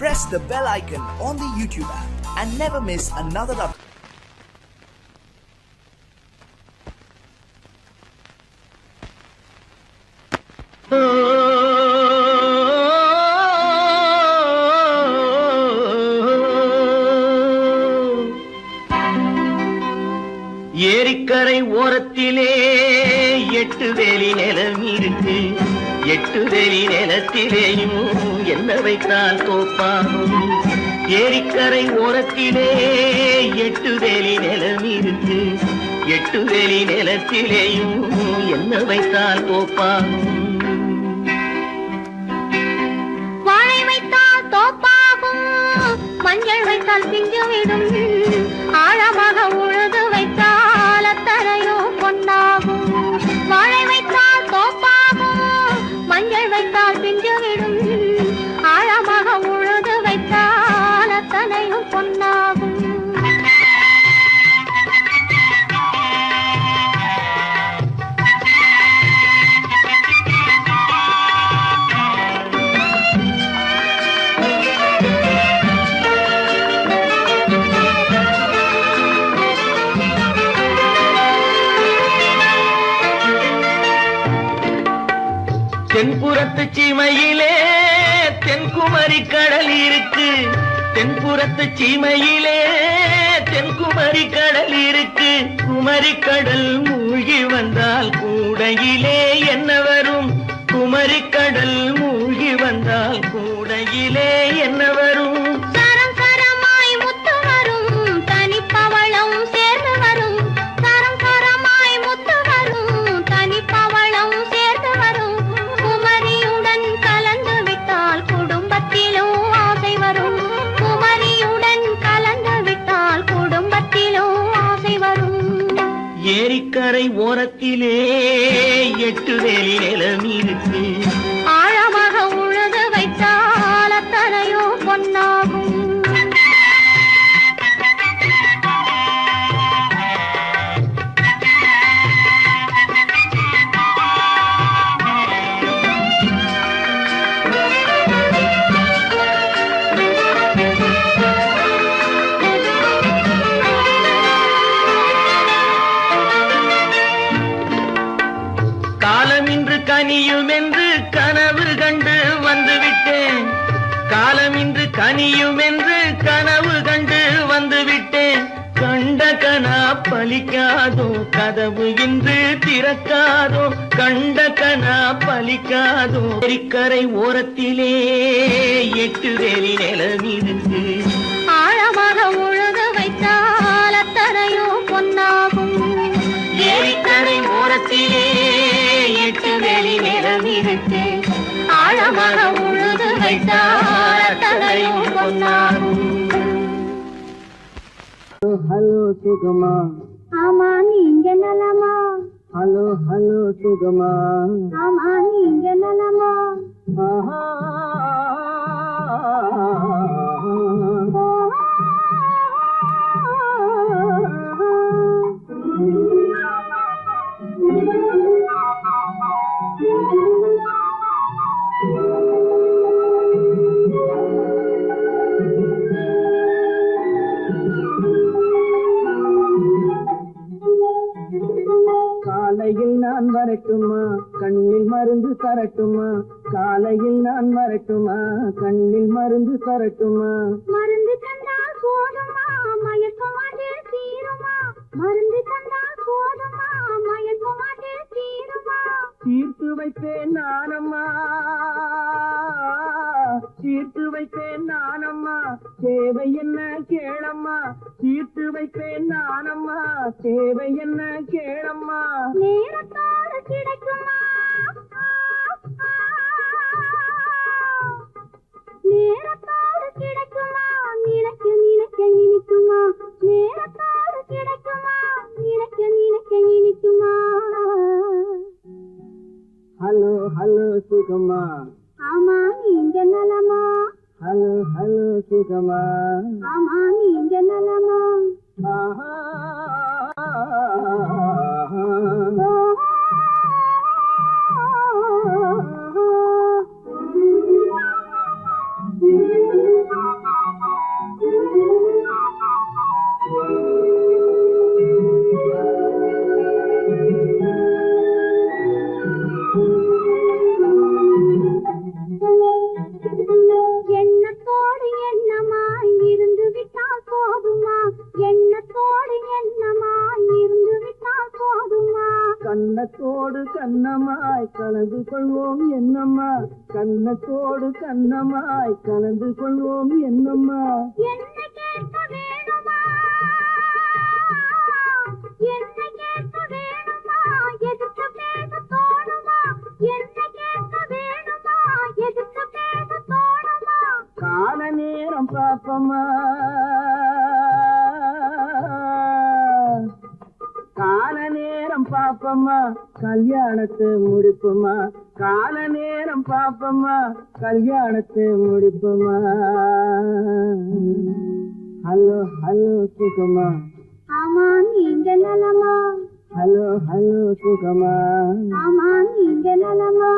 Press the bell icon on the YouTube app and never miss another update. ஏரிக்கரை ஓரத்திலே 8 வேலி நிலம் இருக்கு. 8 வேலி நிலத்திலேயும் என்ன வைத்தால் தோப்பாகும். ஏரிக்கரை ஓரத்திலே 8 வேலி நிலம் இருக்கு. 8 வேலி நிலத்திலேயும் என்ன வைத்தால் தோப்பாகும். வாழை வைத்தால் தோப்பாகும், மஞ்சள் வைத்தால் பிஞ்சுவிடும், ஆழமாக உழுது வைத்தால் அத்தனையோ பொன்னாகும். வாழை வைத்தால் தோப்பாகும், மஞ்சள் வைத்தால் பிஞ்சுவிடும், ஆழமாக உழுது வைத்தால் அத்தனையோ பொன்னாகும். தென்புறத்து சீமையிலே தென்குமரி கடல் இருக்கு. தென்புறத்து சீமையிலே தென்குமரி கடல் இருக்கு. குமரி கடல் மூழ்கி வந்தால் கூடையிலே என்ன வரும்? குமரி கடல் மூழ்கி வந்தால் கூடையிலே என்ன வரும்? சரம் சரமாய் முத்து வரும், தனிப்பவளம் சேர்ந்து வரும். சரம் சரமாய் முத்து வரும், தனிப்பவளம் சேர்ந்து வரும். குமரியுடன் கலந்து விட்டால் குடும்பத்திலும் ஆசை வரும். குமரியுடன் கலந்து விட்டால் குடும்பத்திலும் ஆசை வரும். ஏரிக்கரை ஓரத்திலே 8 வேலி நிலம் இருக்கு. ஆழமாக உழுது வைத்தால் அத்தனையோ பொன்னாகும். காலமின்று கனியும் என்று கனவு கண்டு வந்துவிட்டேன். காலமின்று கனியும் என்று கனவு கண்டு வந்துவிட்டேன். கண்ட கனா பலிக்காதோ, கதவு இன்று திறக்காதோ. கண்ட கனா பலிக்காதோ. ஏரிக்கரை ஓரத்திலே 8 வேலி நிலம் இருக்கு. ஆழமாக உழுது வைத்தால் அத்தனையோ பொன்னாகும். ஏரிக்கரை ஓரத்திலே 8 வேலி நிலம் இருக்கு. ஆழமாக உழுது வைத்தால் அத்தனையோ பொன்னாகும். ஹலோ சுகமா, ஆமா நீங்க நலமா? ஹலோ ஹலோ சுகமா, ஆமா நீங்க நலமா? காலையில் நான் வரட்டுமா, கண்ணில் மருந்து தரட்டுமா? காலையில் நான் வரட்டுமா, கண்ணில் மருந்து தரட்டுமா? மருந்து தந்தால் போதுமா, மயக்கமாதே தீருமா? மருந்து தந்தால் போதுமா, மயக்கமாதே தீருமா? தீர்த்து வைப்பேன் நானம்மா, தீர்த்து வைப்பேன் நானம்மா. தேவை என்ன கேளம்மா, தீர்த்து வைப்பேன் நானம்மா. தேவை என்ன கேளம்மா. நேரத்தோடு கிடைக்குமா, நேரத்தோடு கிடைக்குமா, நினைக்க நினைக்க இனிக்குமா? நேரத்தோடு கிடைக்குமா, நினைக்க நினைக்க இனிக்குமா? ஹலோ ஹலோ சுகமா, ஆமா நீங்க நலமா? ஹலோ ஹலோ சுகமா, ஆமா நீங்க நலமா? ஆஹா எண்ணத்தோடு எண்ணமாய் இருந்து விட்டால் போதுமா? எண்ணத்தோடு எண்ணமாய் இருந்து விட்டால் போதுமா? கண்ணத்தோடு கண்ணமாய் கலந்து கொள்வோம் என்னம்மா, கண்ணத்தோடு கண்ணமாய் கலந்து கொள்வோம் என்னம்மா. என்னை கேட்க வேணுமா? என்னை கேட்க வேணுமா? எதிர்த்து பேச தோணுமா? என்னை கேட்க வேணுமா? எதிர்த்து பேச தோணுமா? கால நேரம் பாப்பம்மா, கால நேரம் பாப்பம்மா, கல்யாணத்தை முடிப்புமா. கால நேரம் பாப்பம்மா, கல்யாணத்தை முடிப்புமா. ஹலோ ஹலோ சுகமா, ஆமா நீங்க நலமா? ஹலோ ஹலோ சுகமா, ஆமா நீங்க நலமா?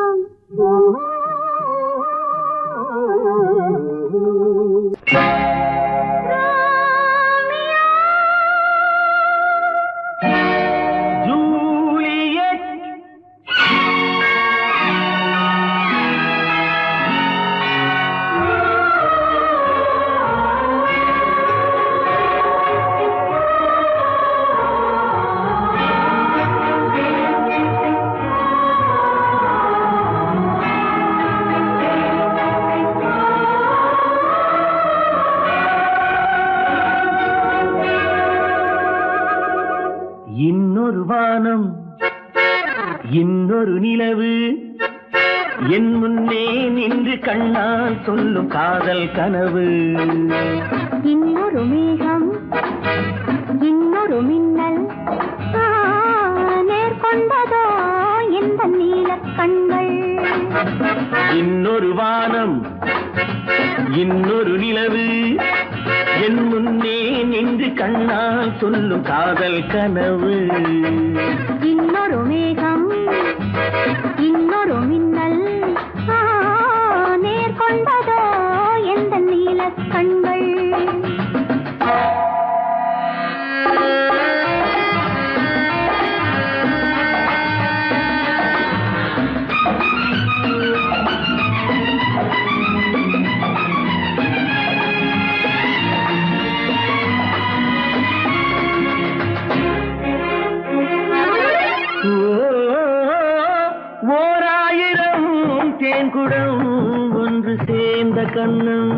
இன்னொரு வானம் இன்னொரு நிலவு என் முன்னே நின்று கண்ணால் சொல்லும் காதல் கனவு. இன்னொரு மேகம் இன்னொரு மின்னல் நேர்கொண்டதோ இந்த நீலக் கண்கள். இன்னொரு வானம் இன்னொரு நிலவு என் முன்னே நின்று கண்ணால் சொல்லும் காதல் கனவு. இன்னொரு மேகம் இன்னொரு மின்னல் நேர்கொண்டதோ எந்த நீலக் கண்கள். தேன்குடம் ஒன்று சேர்ந்த கண்ணம்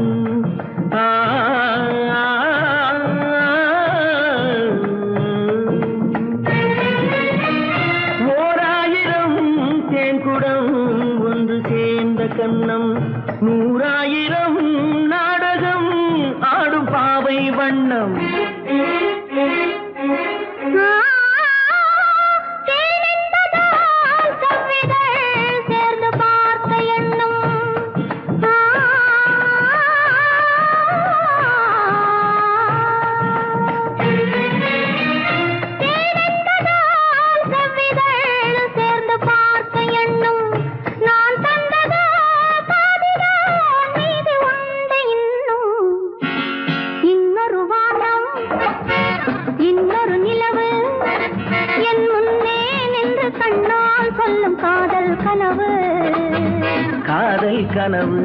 ஓராயிரம் தேன்குடம் ஒன்று சேர்ந்த கண்ணம் நூறாயிரம் நாடகம் ஆடும் பாவை வண்ணம். இன்னொரு நிலவு என் முன்னே நின்று கண்ணால் சொல்லும் காதல் கனவு. காதல் கனவு.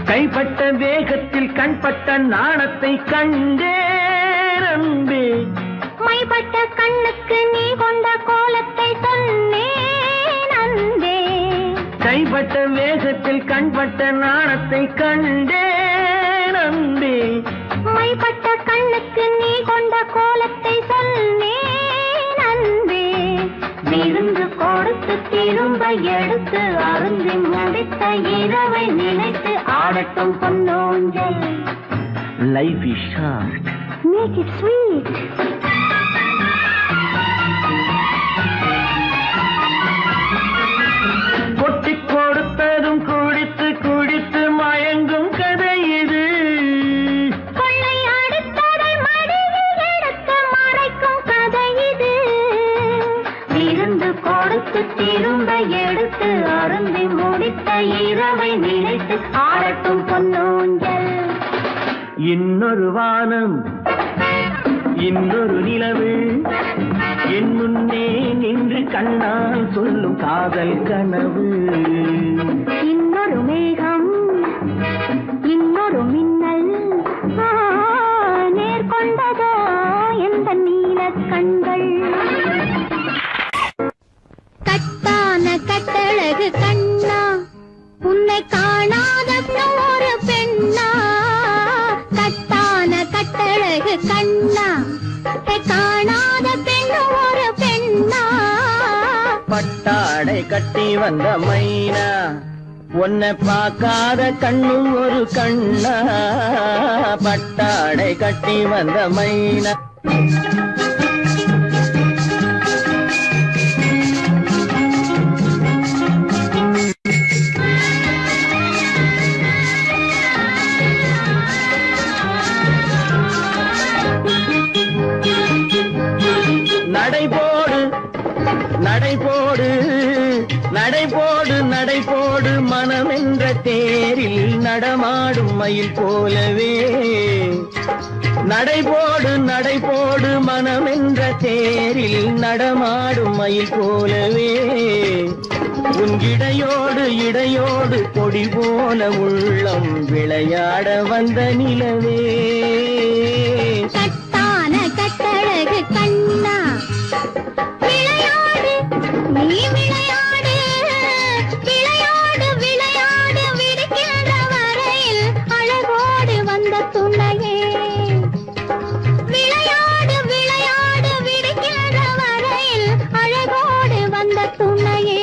கைப்பட்ட வேகத்தில் கண்பட்ட நாணத்தை கண்டேன் அன்பே. மைப்பட்ட கண்ணுக்கு நீ கொண்ட கோலத்தை சொன்னேன் அன்பே. கைப்பட்ட வேகத்தில் கண்பட்ட நாணத்தை கண்டேன் அன்பே. மைப்பட்ட கண்ணுக்கு நீ கொண்ட கோலத்தை சொன்னேன் அன்பே. விருந்து கொடுத்து திரும்ப எடுத்து அருந்தி முடித்த இரவை நினைத்து ஆடட்டும் பொன்னோஞ்சல். Life is short, make it sweet. கொட்டி கொடுத்ததும் குடித்து குடித்து மயங்கும் கதை இது. கொள்ளை அடித்ததை மடியில் எடுத்து கொடுத்து திரும்ப எடுத்து அருந்தி முடித்த இரவை நினைத்து ஆடட்டும் பொன்னூஞ்சல். இன்னொரு வானம் இன்னொரு நிலவு என் முன்னே நின்று கண்ணால் சொல்லும் காதல் கனவு. இன்னொரு மேகம் இன்னொரு மின்னல் நேர்கொண்டதோ எந்த நீல கண்கள். கட்டான கட்டழகு கண்ணா உன்னை காணாத ஒரு பெண்ணா. கட்டான கட்டழகு கண்ணா காணாத பெண்ணு ஒரு பெண்ணா. பட்டாடை கட்டி வந்த மைனா உன்னை பார்க்காத கண்ணும் ஒரு கண்ணா. பட்டாடை கட்டி வந்த மைனா. நடைபோடு நடைபோடு நடைபோடு நடைபோடு மனமென்ற தேரில் நடமாடும் மயில் போலவே. நடைபோடு நடைபோடு மனமென்ற தேரில் நடமாடும் மயில் போலவே. உன் இடையோடு இடையோடு கொடி போல உள்ளம் விளையாட வந்த நிலவே. கட்டான கட்டழகு கண்ணா விளையாடு நீ விளையாடு. விளையாடு விளையாடு விடுகின்ற வரையில் அழகோடு வந்த துணையே. விளையாடு விளையாடு விடுகின்ற வரையில் அழகோடு வந்த துணையே.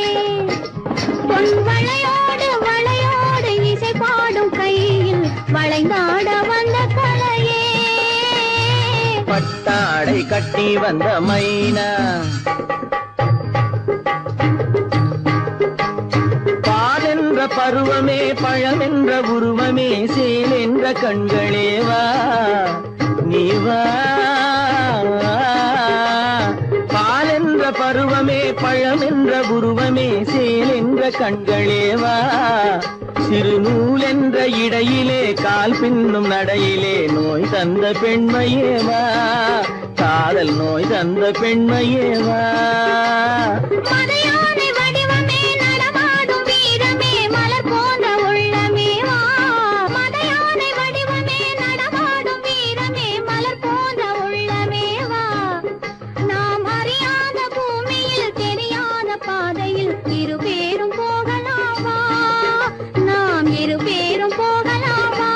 பொன் வளையோடு வளையோடு இசை பாடும் கையில் வளைந்தாட வந்த கலையே. பட்டாடை கட்டி வந்த மைனா பாலென்ற பருவமே பழமென்ற உருவமே சேல் என்ற கண்களே வா நீ வா. பாலென்ற பருவமே பழமென்ற உருவமே சேல் என்ற கண்களே வா. சிறுநூல் என்ற இடையிலே கால் பின்னும் நடையிலே நோய் தந்த பெண்மையேவா. காதல் நோய் தந்த பெண்மையேவா. மதையானை வடிவமே நடமாடும் வீரமே மலர் போன்ற உள்ளமேவா. மதையானை வடிவமே நடமாடும் வீரமே மலர் போன்ற உள்ளமேவா. நாம் அறியாத பூமியில் தெரியாத பாதையில் இரு பேரும் போகலாமா. நாம் இரு பேரும் போகலாமா.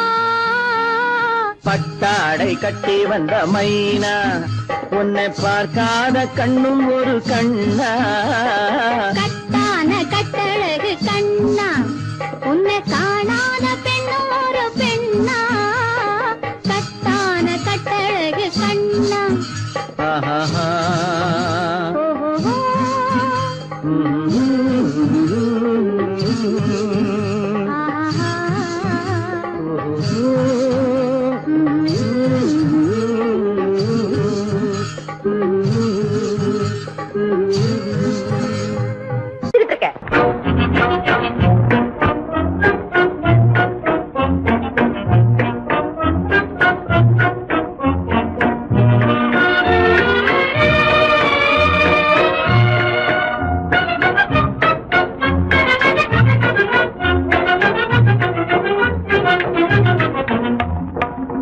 பட்டாடை கட்டி வந்த மைனா உன்னை பார்க்காத கண்ணும் ஒரு கண்ணா. கட்டான கட்டழகு கண்ணா உன்னை காணாத பெண்ணும் ஒரு பெண்ணா. கட்டான கட்டழகு கண்ணா. ஆஹா. ஓஹோ. ஆஹா.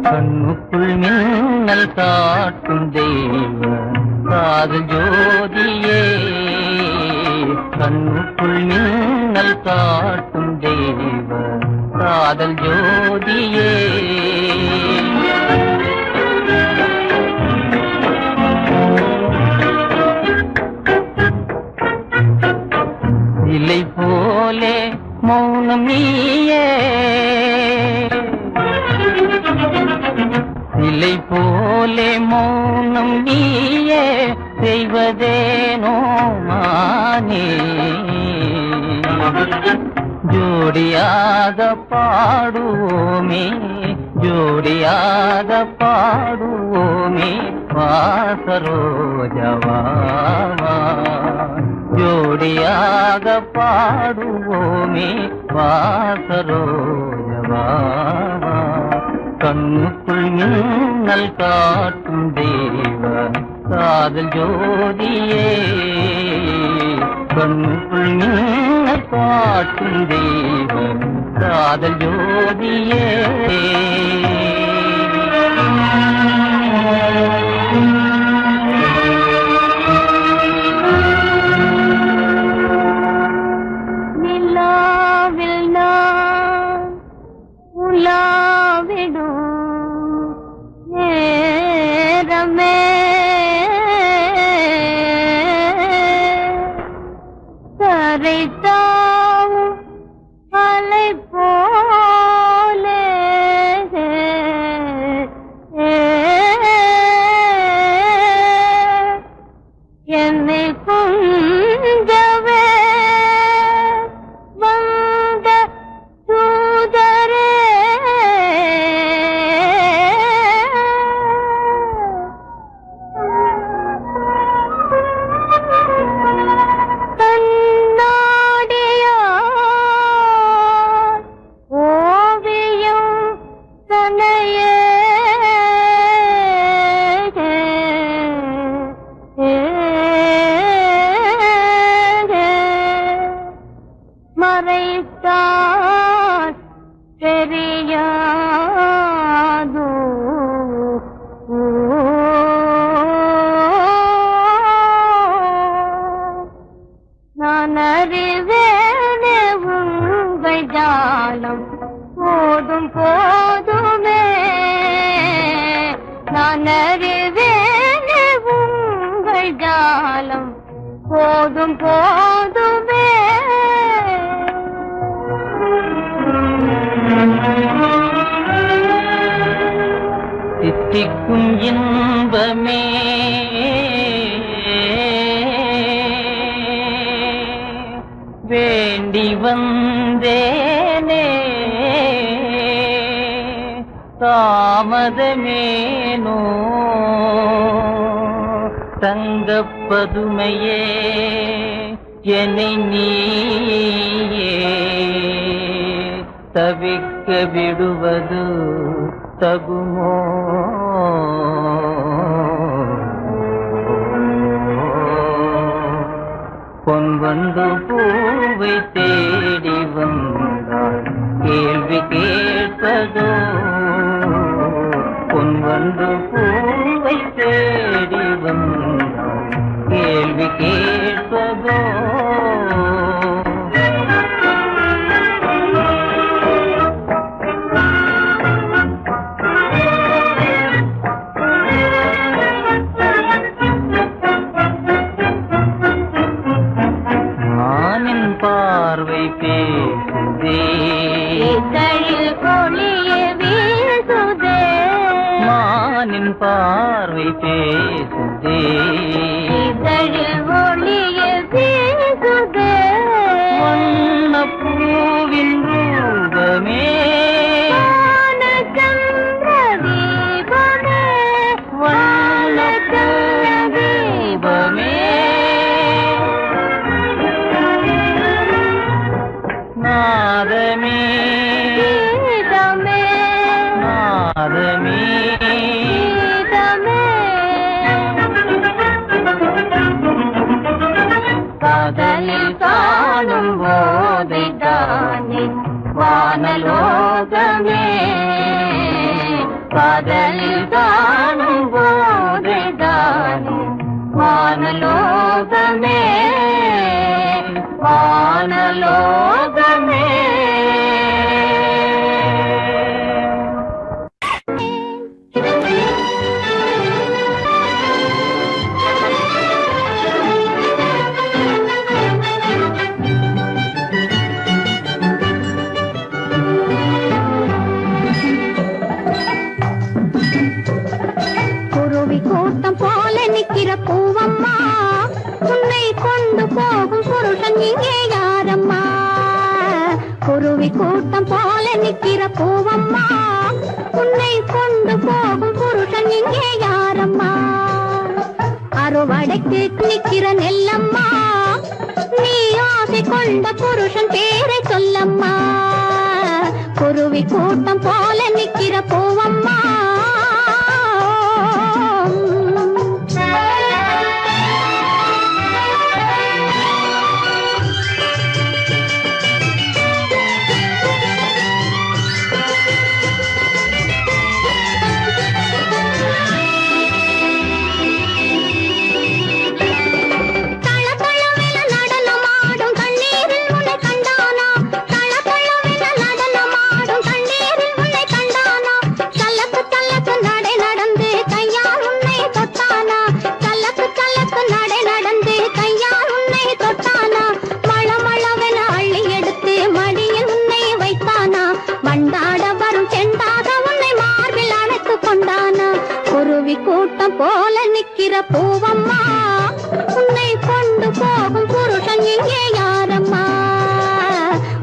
கண்ணுக்குள் மின்னல் காட்டும் தெய்வ காதல் ஜோதியே. கண்ணுக்குள் மின்னல் காட்டும் தெய்வ காதல் ஜோதியே. இலை போலே மௌனம் நீயே. இலை போலே மௌனம் நீயே செய்வதேனோ மானே. ஜோடியாக பாடுவோமே ஜோடியாக பாடுவோமே வாசரோஜவா. ஜோடியாக பாடுவோமே வாசரோஜவா கண்ணுக்குள் மின்னல் காட்டும் தெய்வ காதல் ஜோதியே கண்ணுக்குள் மின்னல் காட்டும் தெய்வ காதல் ஜோதியே நிலாவில் நான் உலாவிடும் நேரமே கரைத்தாவும் அலை போலே என்னை கொஞ்சவே வந்த தூதரே கண்ணாடியா ஓவியம் தனையே மறைத்தால் தெரியாதோ நான் அறிவேனே உங்கள் ஜாலம் போதும் போதுமே நான் அறிவேனே உங்கள் ஜாலம் போதும் போதுமே தித்திக்கும் இன்பமே வேண்டி வந்தேனே தாமதமேனோ தங்கப்பதுமையே என்னை நீயே தவிக்க விடுவது தகுமோ பொன் வந்து பூவை தேடி வந்தாள் கேள்வி கேட்பதோ பொன் வந்து பூவை தேடி வந்தாள் கேள்வி கேட்பதோ பார்வை பேசுதே இதழில் பொழிய வீசுதே மானின் பார்வை பேசுதே இதழில் ஒளிய வீசுதே வண்ணப்பூவின் ரூபமே வானச்சந்திர தீபமே வானச்சந்திர தீபமே நாதமே கீதமே நாதமே கீதமே காதலில் காணும் போதைதானே வானலோகமே காதலில் காணும் போதைதானே வானலோகமே வானலோகமே குருவி கூட்டம் போல நிக்கிற பூவம்மா உன்னை கொண்டு போகும் புருஷன் இங்கே யாரம்மா குருவி கூட்டம் போல நிக்கிற பூவம்மா உன்னை கொண்டு போகும் புருஷன் இங்கே யாரம்மா அறுவடைக்கு நிக்கிற நெல்லம்மா கொண்ட புருஷன் பேரை சொல்லம்மா குருவி கூட்டம் போல நிக்கிற பூவம்மா கூட்டம் போல நிக்கிற பூவம்மா உன்னை கொண்டு போகும் புருஷன் இங்கே யாரம்மா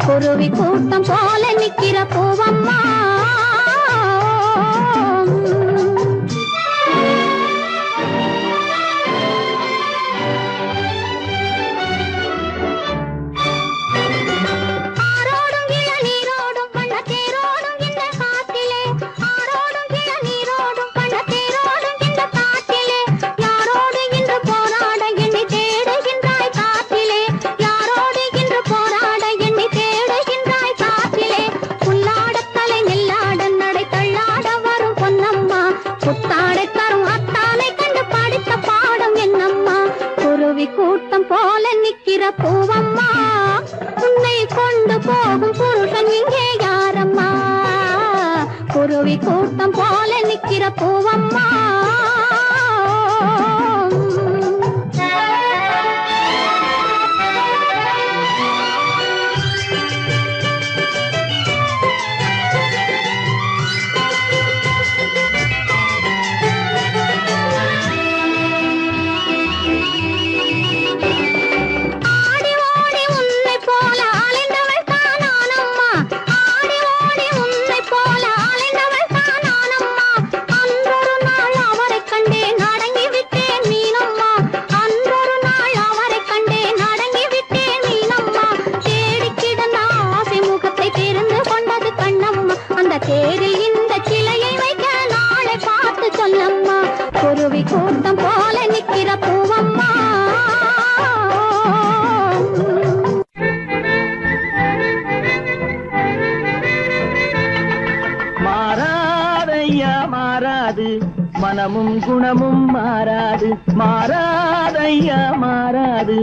குருவி கூட்டம் போல நிக்கிற பூவம்மா கூட்டம் போல நிக்கிற பூவம்மா உன்னை கொண்டு போகும் புருஷன் இங்கே யாரம்மா குருவி கூட்டம் போல நிக்கிற பூவம்மா தேரில் இந்த சிலையை வைக்க நாளை பார்த்து சொல்லம்மா குருவி கூட்டம் போல நிக்கிற பூவம்மா மாறாதையா மாறாது மனமும் குணமும் மாறாது மாறாதையா மாறாது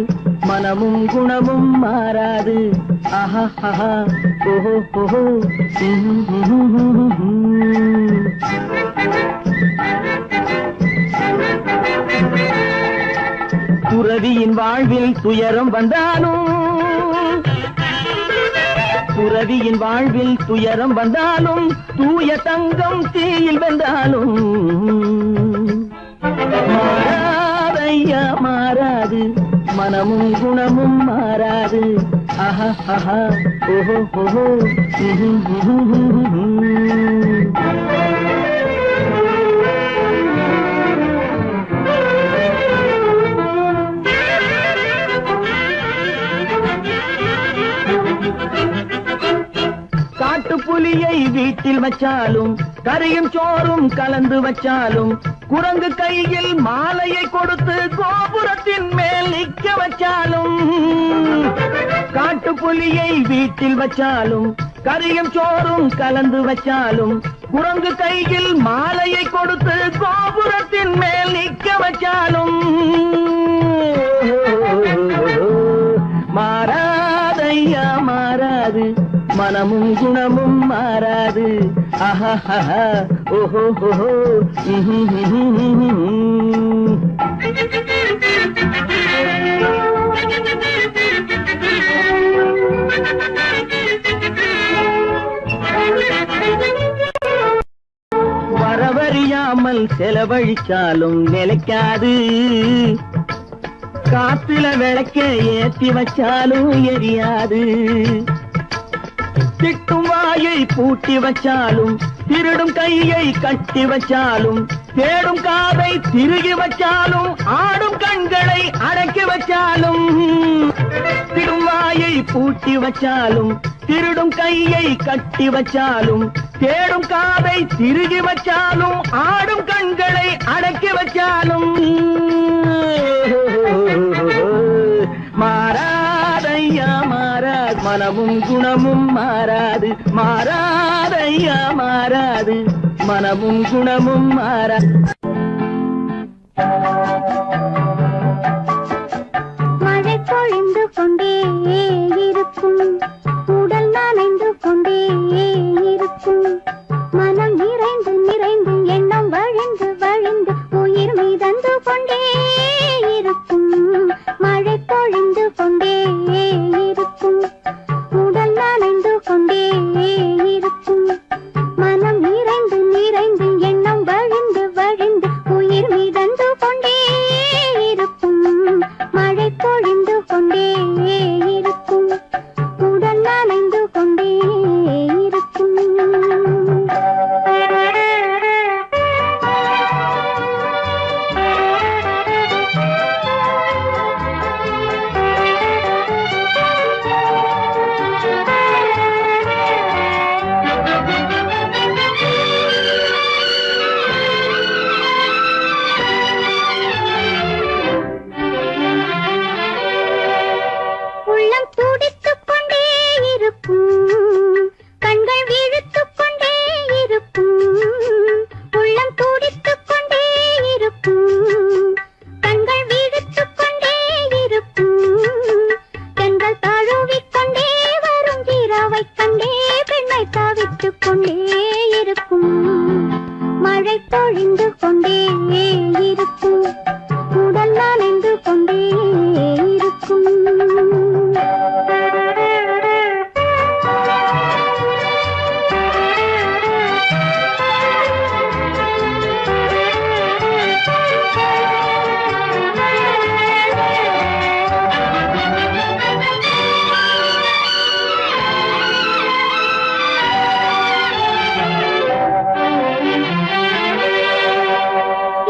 மனமும் குணமும் மாறாது ஆஹா ஆஹா ஓஹோ ஓஹோ துறவியின் வாழ்வில் துயரம் வந்தாலும் துறவியின் வாழ்வில் துயரம் வந்தாலும் தூய தங்கம் தீயில் வென்றாலும் மாறாதையா மாறாது மனமும் குணமும் மாறாது ஆஹா ஆஹா ஓஹோ ஓஹோ காட்டுப்புலியை வீட்டில் வச்சாலும் கறியும் சோறும் கலந்து வச்சாலும் குரங்கு கையில் மாலையை கொடுத்து கோபுரத்தின் மேல் நிற்க வச்சாலும் காட்டுப்புலியை வீட்டில் வச்சாலும் கறியும் சோறும் கலந்து வச்சாலும் குரங்கு கையில் மாலையை கொடுத்து கோபுரத்தின் மேல் நிற்க வச்சாலும் மாறாதையா மாறாது மனமும் குணமும் மாறாது ஆஹா ஆஹா ஓஹோ ஓஹோ வரவறியாமல் செலவழிச்சாலும் நிலைக்காது காத்துல விளக்க ஏத்தி வச்சாலும் எரியாது திட்டும் வாயை பூட்டி வச்சாலும் திருடும் கையை கட்டி வச்சாலும் தேடும் காதை திருகி வச்சாலும் ஆடும் கண்களை அடக்கி வச்சாலும் திடும் வாயை பூட்டி வச்சாலும் திருடும் கையை கட்டி வச்சாலும் தேடும் காதை திருகி வச்சாலும் ஆடும் கண்களை அடக்கி வச்சாலும் மாறாதையா மாறாது மனமும் குணமும் மாறாது மாறாதையா மாறாது மனமும் குணமும் மாறாது மழை பொழிந்து கொண்டே இருக்கும் உடல் நனைந்து கொண்டே இருக்கும் மனம் நிறைந்து நிறைந்து எண்ணம் வழிந்து வழிந்து உயிர் மீதந்து கொண்டே இருக்கும் மழை பொழிந்து கொண்டே இருக்கும் உடல் நனைந்து கொண்டே இருக்கும் மனம் நிறைந்து நிறைந்து எண்ணம் வழிந்து வழிந்து உயிர் மீதந்து கொண்டே இருக்கும் மழை பொழிந்து கொண்டே இருக்கும் உடல் நனைந்து கொண்டே இருக்கும் உள்ளம் துடித்துக் கொண்டே இருக்கும் கண்கள் விழித்துக் கொண்டே இருக்கும் உள்ளம் துடித்துக் கொண்டே இருக்கும் கண்கள் விழித்துக் கொண்டே இருக்கும் பெண்கள் தழுவிக் கொண்டே வரும் இரவை கண்டே பெண்ணை தவித்துக் கொண்டே இருக்கும் மழை பொழிந்து கொண்டே இருக்கும் உடல் நனைந்து கொண்டே இருக்கும்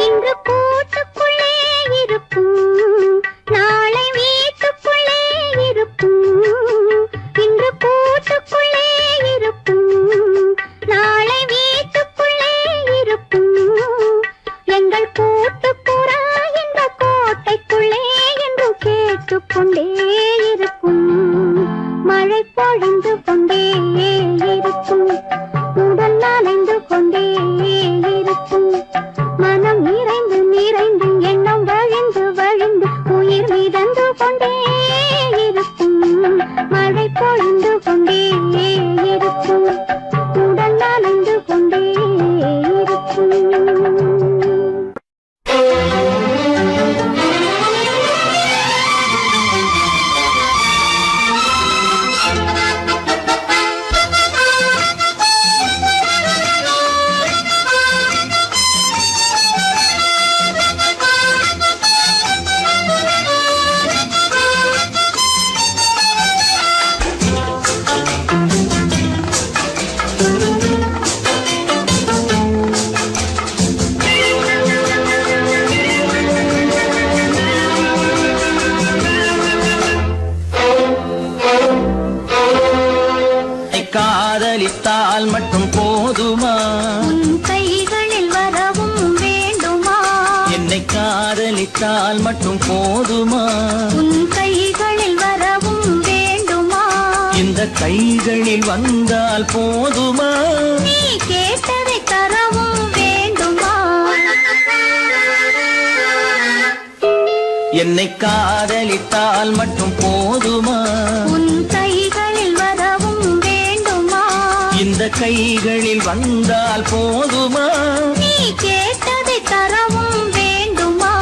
இன்று கூட்டுக்குள்ளே இருக்கும் நாளை வீட்டுக்குள்ளே இருக்கும் இன்று கூட்டுக்குள்ளே இருக்கும் நாளை வீட்டுக்குள்ளே இருக்கும் எங்கள் கூட்டுப்புறா இந்த கோட்டைக்குள்ளே என்று கேட்டுக்கொண்டே இருக்கும் மழை பொழிந்து கொண்டே இருக்கும் உடல் நனைந்து கொண்டே இருக்கும் மனம் நிறைந்து நிறைந்து எண்ணம் வழிந்து வழிந்து உயிர் மிதந்து கொண்டே இருக்கும் மழை பொழிந்து கொண்டே இருக்கும் உடல் நனைந்து கொண்டே இருக்கும் காதலித்தால் மட்டும் போதுமா உன் கைகளில் வரவும் வேண்டுமா என்னை காதலித்தால் மட்டும் போதுமா உன் கைகளில் வரவும் வேண்டுமா இந்த கைகளில் வந்தால் போதுமா நீ கேட்டதை தரவும் வேண்டுமா என்னை காதலித்தால் மட்டும் போதுமா உன் கைகளில் வரவும் வேண்டுமா இந்த கைகளில் வந்தால் போதுமா நீ கேட்டதை தரவும் வேண்டுமா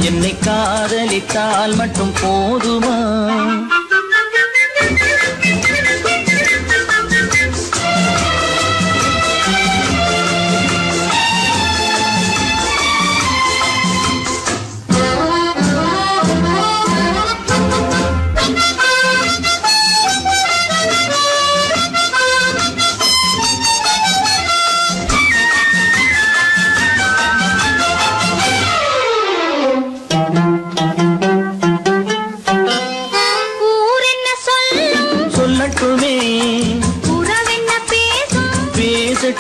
என்னை காதலித்தால் மட்டும் போதுமா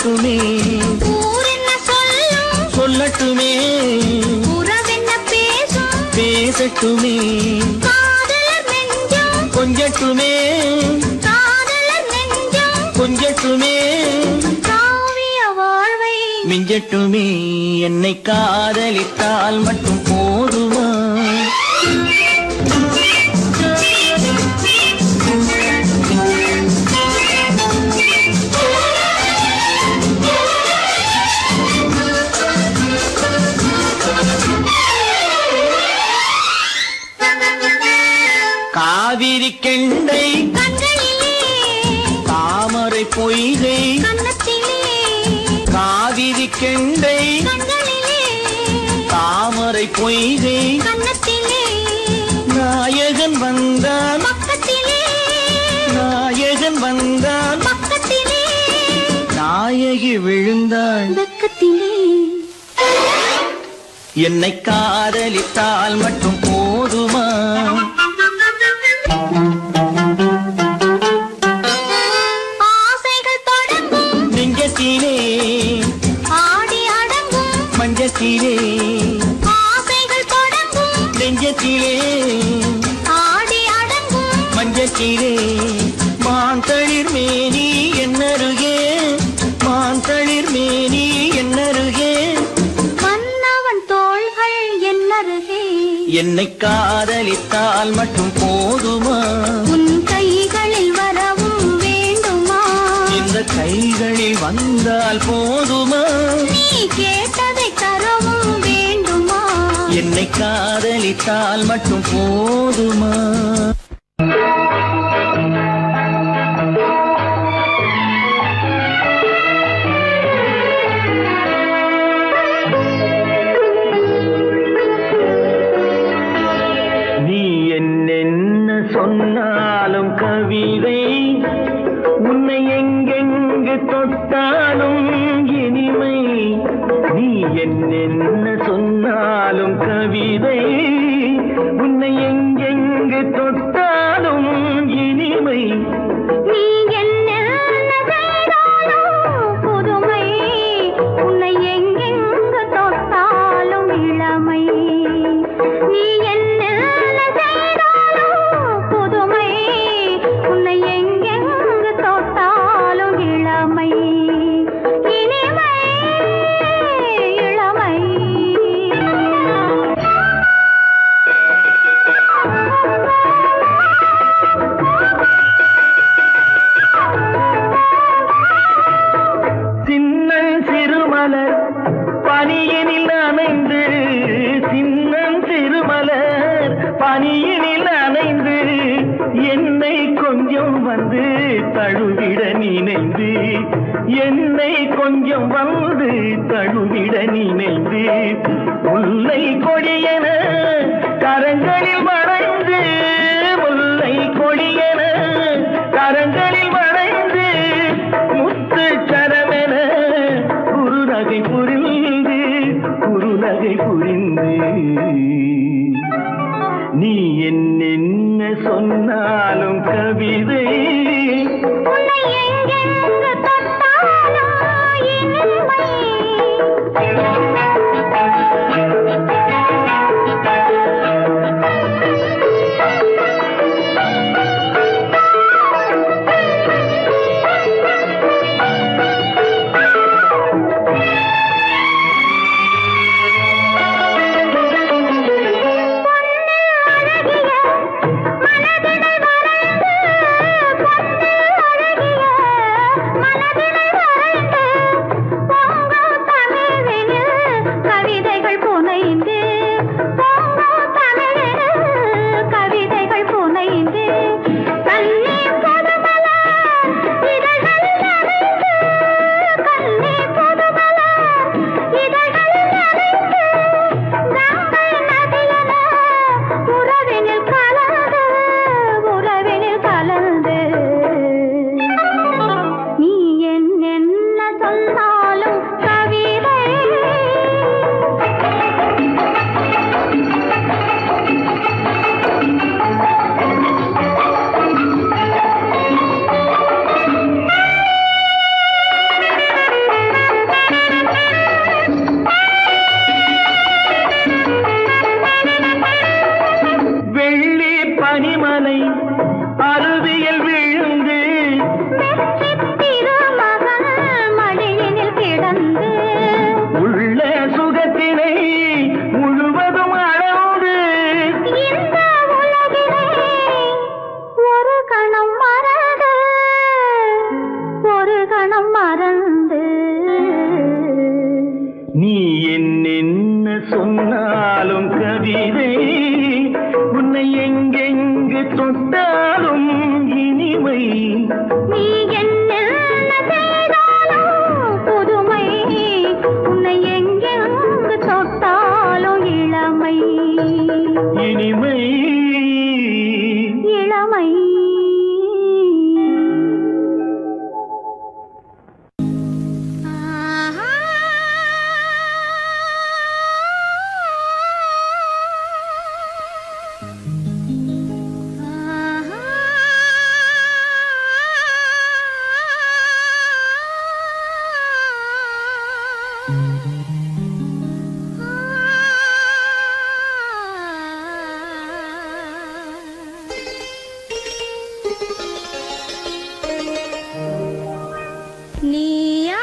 சொல்லட்டுமே ஊர் என்ன சொல்லும் சொல்லட்டுமே உறவென்ன பேசும் பேசட்டுமே காதலர் நெஞ்சம் கொஞ்சட்டுமே காதலர் நெஞ்சம் கொஞ்சட்டுமே காவிய வாழ்வை மிஞ்சட்டுமே என்னை காதலித்தால் மட்டும் போதுமா காவிரி கெண்டை கண்களிலே தாமரை பொய்கை கன்னத்திலே காவிரி கெண்டை கண்களிலே தாமரை பொய்கை கன்னத்திலே நாயகன் வந்தான் பக்கத்திலே நாயகன் வந்தான் பக்கத்திலே நாயகி விழுந்தாள் வெக்கத்திலே என்னை காதலித்தால் மட்டும் போதுமா ஆசைகள் தொடங்கும் நெஞ்சத்திலே ஆடி அடங்கும் மஞ்சத்திலே ஆசைகள் தொடங்கும் நெஞ்சத்திலே ஆடி அடங்கும் மஞ்சத்திலே மாந்தளிர் மேனி என்னருகே மாந்தளிர் மேனி என்னருகே மன்னவன் தோள்கள் என்னருகே என்னை காதலித்தால் மட்டும் போதுமா உன் கைகளில் வரவும் வேண்டுமா இந்த கைகளில் வந்தால் போதுமா நீ கேட்டதை தரவும் வேண்டுமா என்னை காதலித்தால் மட்டும் போதுமா நீ என்னென்ன சொன்னாலும் கவிதை உன்னை எங்கெங்கு தொட்டாலும் இனிமை நீ என்னென்ன சொன்னாலும் கவிதை உன்னை எங்கெங்கு தொட்டாலும் இனிமை நீ என்ன செய்தாலும் புதுமை உன்னை எங்கெங்கு தொட்டாலும் இளமை நீ என்ன செய்தாலும் புதுமை உன்னை எங்கெங்கு தொட்டாலும் இளமை இனிமை இளமை சின்னன் சிறுமலர் பனியினில் நனைந்து சின்னன் சிறுமலர் பனியினில் நனைந்து என்னை கொஞ்சம் வந்து தழுவிட நினைந்து என்னை கொஞ்சம் வந்து தழுவிட நினைந்து முல்லை கொடியன கரங்களில் மறைந்து முல்லை கொடியன கரங்களில் மறைந்து முத்து சரமென குறுநகை புரிந்து குறுநகை புரிந்து நீ என்னென்ன சொன்னாலும் கவிதை உன்னை எங்கெங்கு தொட்டாலும் இனிமை பனிமலை அருவியில் விழுந்து திருமகன் மடியினில் கிடந்து உள்ள சுகத்தினை முழுவதும் அளந்து இந்த உலகிலே ஒரு கணம் மறந்து ஒரு கணம் மறந்து நீ என்ன சொன்னாலும் கவிதை உன்னை எங்கெங்கு தொட்டாலும் இனிமை நீ என்ன செய்தாலும் புதுமை உன்னை எங்கெங்கு தொட்டாலும் இளமை இனிமை இளமை நீயா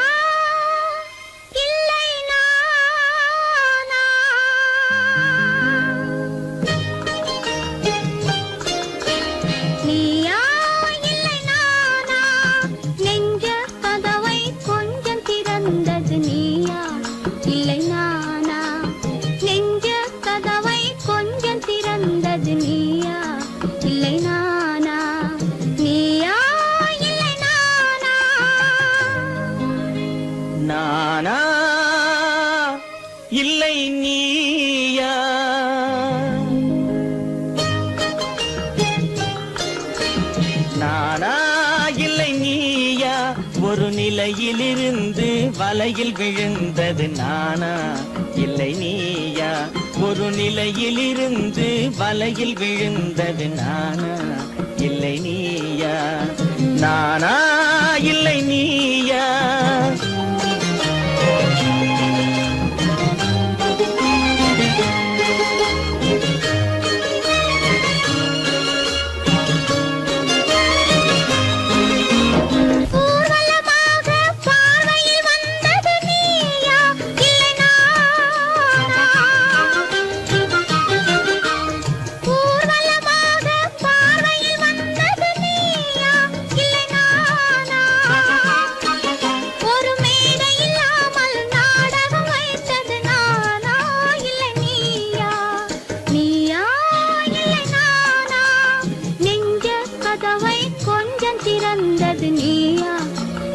இல்லை நானா நீயா இல்லை நானா நெஞ்ச கதவை கொஞ்சம் திறந்தது நீயா இல்லை நானா நெஞ்ச கதவை கொஞ்சம் திறந்தது நீயா இல்லை நானா நீயா இல்லை நானா நானா இல்லை நீயா நானா இல்லை நீயா ஒரு நிலையிலிருந்து வலையில் விழுந்தது நானா இல்லை நீயா ஒரு நிலையிலிருந்து வலையில் விழுந்தது நானா இல்லை நீயா நானா இல்லை நீயா ஊர்வலமாக பார்வையில் வந்தது நீயா இல்லை நானா ஊர்வலமாக பார்வையில் வந்தது நீயா இல்லை நானா ஒரு மேடை இல்லாமல் நாடகம் வைத்தது நானா இல்லை நீயா நீயா இல்லை நானா நெஞ்ச கதவை கொஞ்சம் திறந்தது நீயா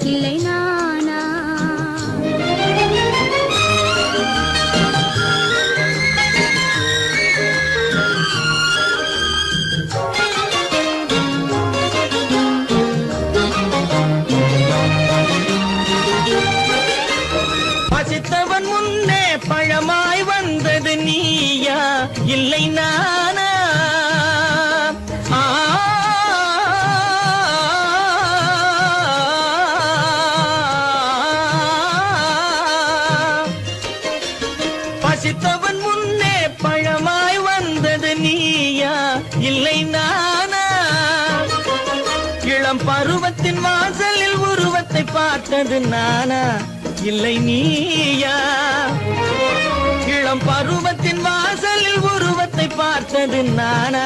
இல்லை நானா பசித்தவன் முன்னே பழமாய் வந்தது நீயா இல்லை நானா ஆ பசித்தவன் முன்னே பழமாய் வந்தது நீயா இல்லை நானா இளம் பருவத்தின் வாசலில் உருவத்தை பார்த்தது நானா இல்லை நீயா இளம் பருவத்தின் வாசலில் உருவத்தை பார்த்தது நானா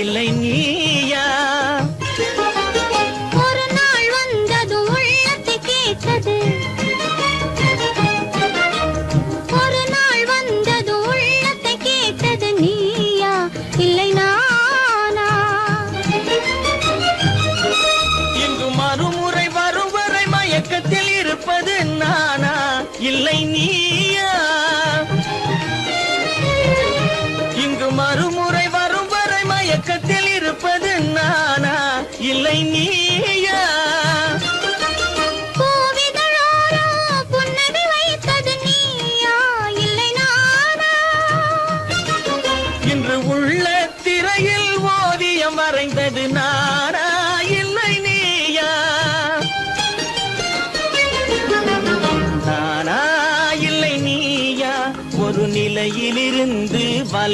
இல்லை நீயா ஒரு நாள் வந்தது உள்ளத்தை கேட்டது ஒரு நாள் வந்தது உள்ளத்தை கேட்டது நீயா இல்லை நானா இங்கு மறுமுறை வரும் வரை மயக்கத்தில் இருப்பது நானா இல்லை நீயா இங்கு மறுமுறை வரும் வரை மயக்கத்தில் இருப்பது நான்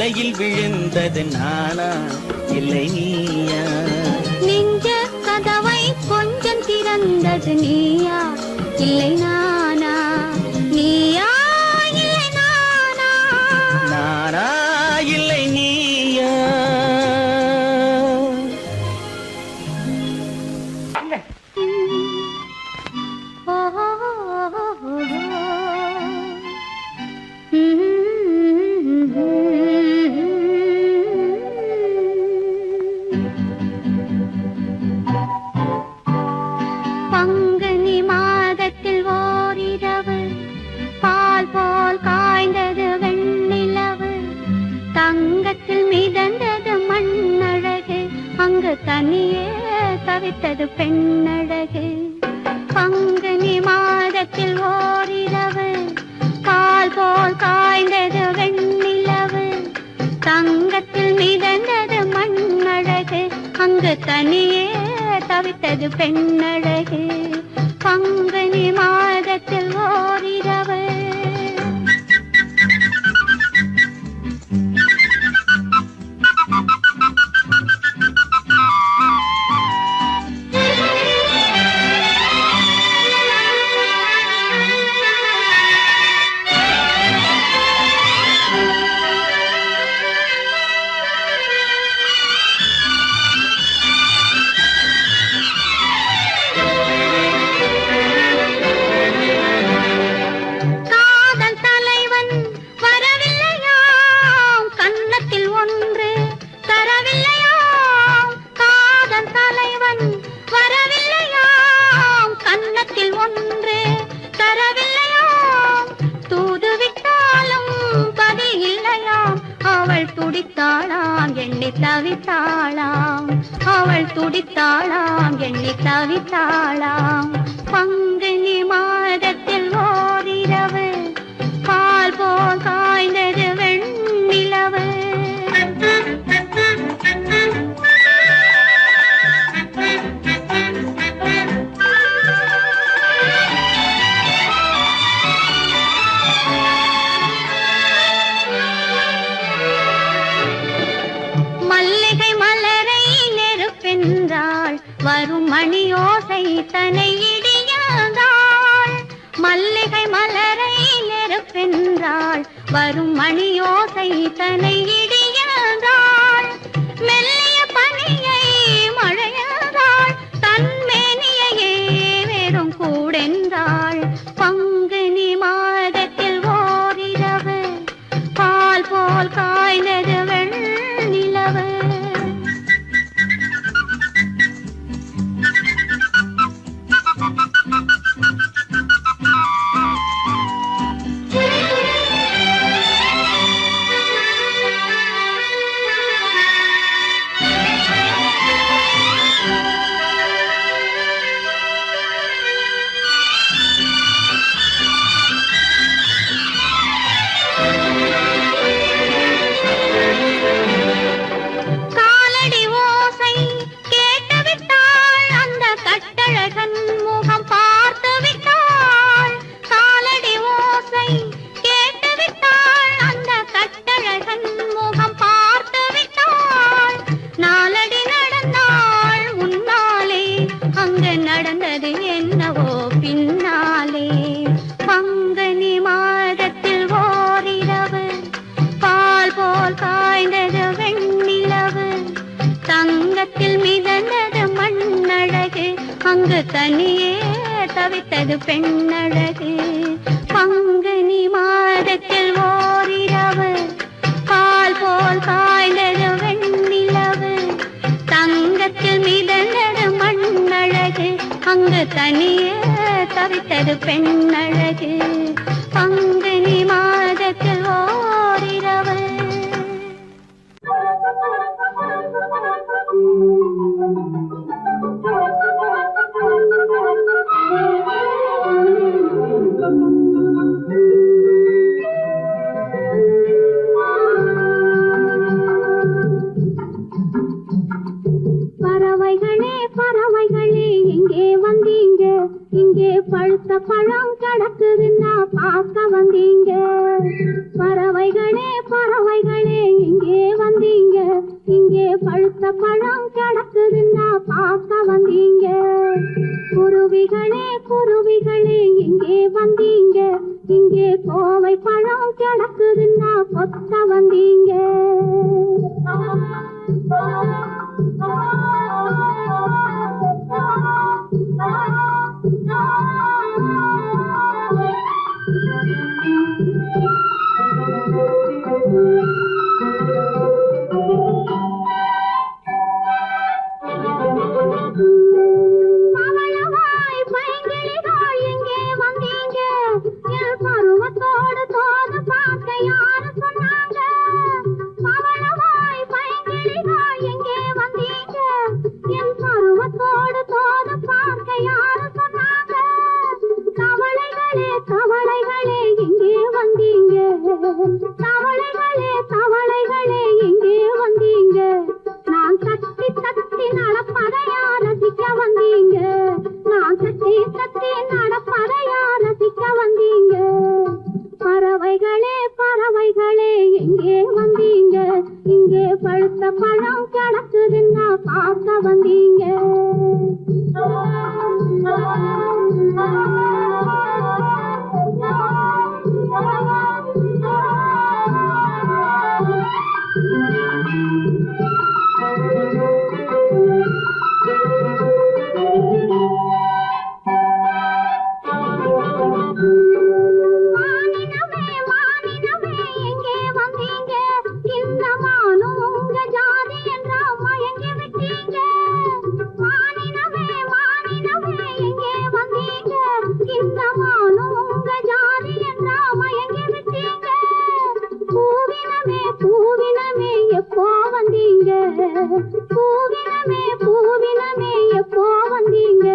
வலையில் விழுந்தது நானா இல்லை நீயா? நெஞ்ச கதவை கொஞ்சம் திறந்தது நீயா இல்லை நானா? நீயா இல்லை நானா? நானா இல்லை நீயா? பங்குனி மாதத்தில் ஓரிரவு பால் போல் காய்ந்தது வெண்ணிலவு, தங்கத்தில் மிதந்தது மண்ணழகு, அங்கு தனியே தவித்தது பெண்ணழகு. பங்குனி மாதத்தில் ஓரிரவு பால் போல் காய்ந்தது வெண்ணிலவு, தங்கத்தில் மிதந்தது மண்ணழகு, அங்கு தனியே தவித்தது பெண்ணழகு. பங்குனி மாதத்தில் ஓரிரவு. துடித்தாளாம் எண்ணி தவித்தாளாம், அவள் துடித்தாளாம் எண்ணி தவித்தாளாம். பங்குனி மாதத்தில் ஓரிரவு பால் போல் காய்ந்தது வெண்ணிலவு. மல்லிகை மலரை நெருப்பென்றாள், வரும் மணியோசை தனை இடியாதாள். மல்லிகை மலரை நெருப்பென்றாள், வரும் மணியோசை தனை இடியாதாள். மெல்லிய பனியை மழையாதாள், தன்மேனியையே வெறும் கூடென்றாள். பங்குனி மாதத்தில் ஓரிரவு பால் போல் காய்ந்தது வெண்ணிலவு. காலடி ஓசை கேட்டுவிட்டாள், அந்த கட்டழகன் முகம் பார்த்து விட்டாள். காலடி ஓசை கேட்டுவிட்டாள், அந்த கட்டழகன் முகம் பார்த்து விட்டாள். நாலடி நடந்தாள் உன்னாலே, அங்கு நடந்தது என்னவோ பின்னாலே. பங்குனி மாதத்தில் ஓரிரவு பால் போல் காய்ந்தது வெண்ணிலவு, தங்கத்தில் மிதந்தது மண்ணழகு, அங்கு தனியே தவித்தது பெண்ணழகு. பங்குனி மாதத்தில் ஓரிரவு பால் போல் காய்ந்தது வெண்ணிலவு, தங்கத்தில் மிதந்தது மண்ணழகு, அங்கு தனியே தவித்தது பெண்ணழகு. பங்குனி மாதத்தில் ஓரிரவு. பறவைகளே பறவைகளே எங்கே வந்தீங்க, இங்கே பழுத்த பழம் கிடக்குதுன்னா பார்க்க வந்தீங்க. பறவைகளே பறவைகளே எங்கே பழுத்த பழம் கிடக்குதுன்னா பார்க்க வந்தீங்க. குருவிகளே குருவிகளே எங்கே வந்தீங்க? இங்கே கோவை பழம் கிடக்குதுன்னா கொத்த வந்தீங்க. பவளவாய் பைங்கிளிகள் எங்கே வந்தீங்க? என் பருவத்தோடு தோது பார்க்க யாரு சொன்னாங்க? பவளவாய் பைங்கிளிகள் எங்கே வந்தீங்க? என் பருவத்தோடு தோது பார்க்க யாரு சொன்னாங்க? தவளைகளே தவளைகளே எங்கே வந்தீங்க? தவளைகளே தவளைகளே எங்கே வந்தீங்க? நான் தட்டி தட்டி நடப்பதையா ரசிக்க வந்தீங்க? நான் தட்டி தட்டி நடப்பதையா ரசிக்க வந்தீங்க? பறவைகளே பறவைகளே எங்கே வந்தீங்க? இங்கே பழுத்த பழம் கிடக்குதுன்னா பார்க்க வந்தீங்க. மானினமே மானினமே எங்கே வந்தீங்க? இந்த மானும் உங்க ஜாதி என்றா மயங்கி விட்டீங்க. மானினமே மானினமே எங்கே வந்தீங்க? இந்த மானும் உங்க ஜாதி என்றா மயங்கி விட்டீங்க. பூவினமே பூவினமே எப்போ வந்தீங்க? பூவினமே பூவினமே எப்போ வந்தீங்க?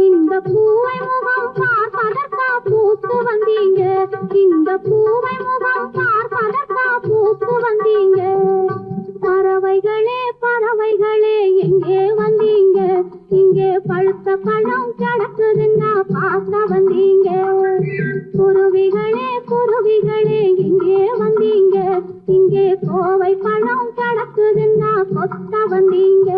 இந்த பூவை முகம் பார்ப்பதற்கா பூத்து வந்தீங்க? இந்த பூவை முகம் பார்ப்பதற்கா பூத்து வந்தீங்க? பறவைகளே பறவைகளே எங்கே வந்தீங்க? இங்கே பழுத்த பழம் கிடக்குதுன்னா பார்க்க வந்தீங்க. குருவிகளே குருவிகளே எங்கே வந்தீங்க? இங்கே கோவை பழம் கிடக்குதுன்னா கொத்த வந்தீங்க.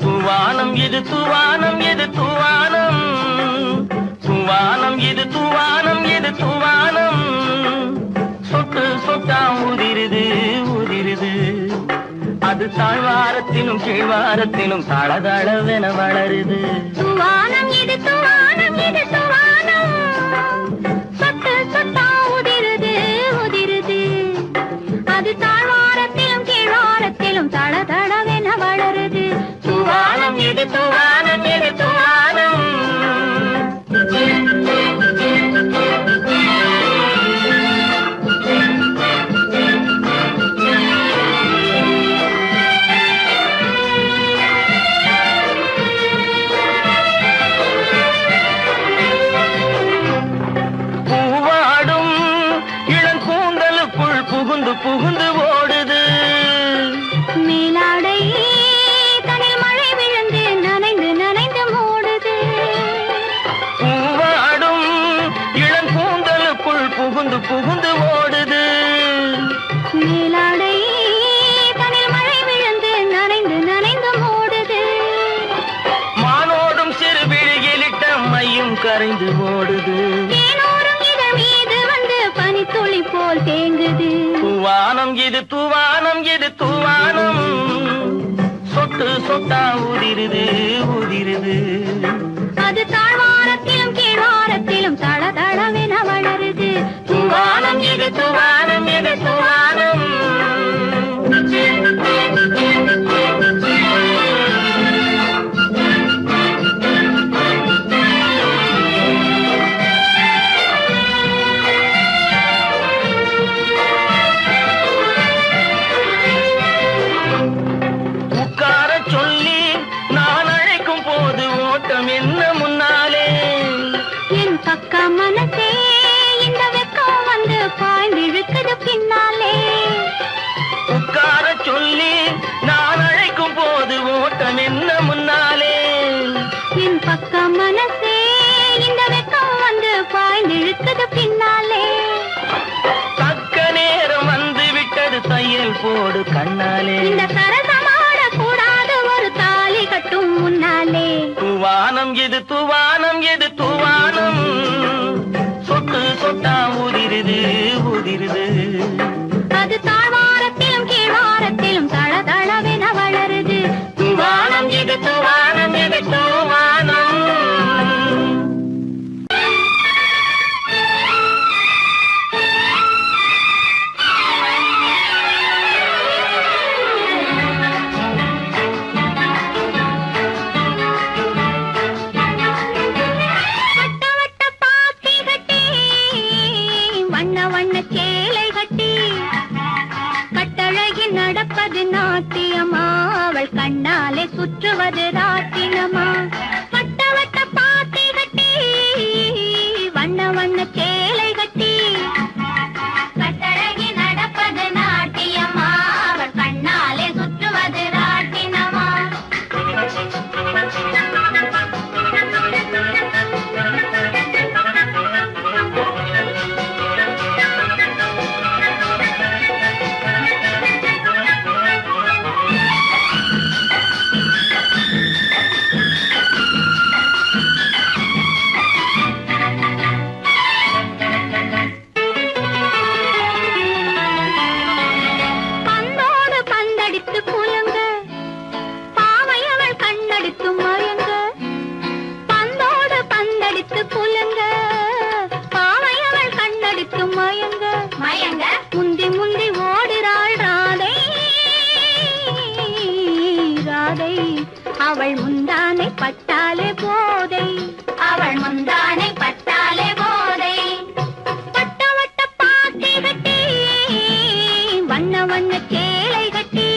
தூவானம் இது தூவானம் இது தூவானம், தூவானம் இது தூவானம் இது தூவானம். சொட்டு சொட்டா உதிருது உதிருது, அது தாழ்வாரத்திலும் கீழ்வாரத்திலும் தளதளவென வளருது. தூவானம் இது தூவானம் இது தூவானம், சொட்டு சொட்டா உதிருது உதிருது, அது தாழ்வாரத்திலும் கீழ்வாரத்திலும் தளதளவென வளருது. தூவானம் இது தூவானம் இது தூவானம். பூவாடும் இளங்கூந்தலுக்குள் புகுந்து புகுந்து ஓடுது. மேலாடை தனில் மழை விழுந்து நனைந்து நனைந்து மூடுது. பூவாடும் இளங்கூந்தலுக்குள் புகுந்து புகுந்து ஓடுது. மேலாடை தனில் மழை விழுந்து நனைந்து நனைந்து மூடுது. மானோடும் சிறு விழியிலிட்ட மையும் கரைந்து ஓடுது. தேனோரும் இதழ் மீது வந்து பனித்துளி போல் தேங்குது. தூவானம் இது தூவானம் இது தூவானம், சொட்டு சொட்டா உதிருது உதிருது, அது தாழ்வாரத்திலும் கீழ்வாரத்திலும் தளதளவென வளருது. தூவானம் இது தூவானம் இது தூவானம். பின்னாலே தக்க நேரம் வந்து விட்டது தையல் போடு கண்ணாலே இந்த சரசமாட கூடாது ஒரு தாலி கட்டும் முன்னாலே தூவானம் எது தூவானம் எது தூவானம் சொட்டு சொட்டா உதிருது உதிருது அது தாழ்வாரத்திலும் கீழ்வாரத்திலும் தளதளவென வளருது தூவானம் எது தூவானம் எது தூவானம் நடப்பது நாட்டியமா அவள் கண்ணாலே சுற்றுவது ராட்டினமா வட்ட வட்ட பாத்தி கட்டி வண்ண வண்ண சேலை கட்டி கட்டழகி நடப்பது நாட்டியமா அவள் கண்ணாலே சுற்றுவது ராட்டினமா முந்தி முந்தி ஓடுறாள் ராதை ராதை அவள் முந்தானை பட்டாலே போதை அவள் முந்தானை பட்டாலே போதை வட்ட வட்ட பாத்தி கட்டி வண்ண வண்ண சேலை கட்டி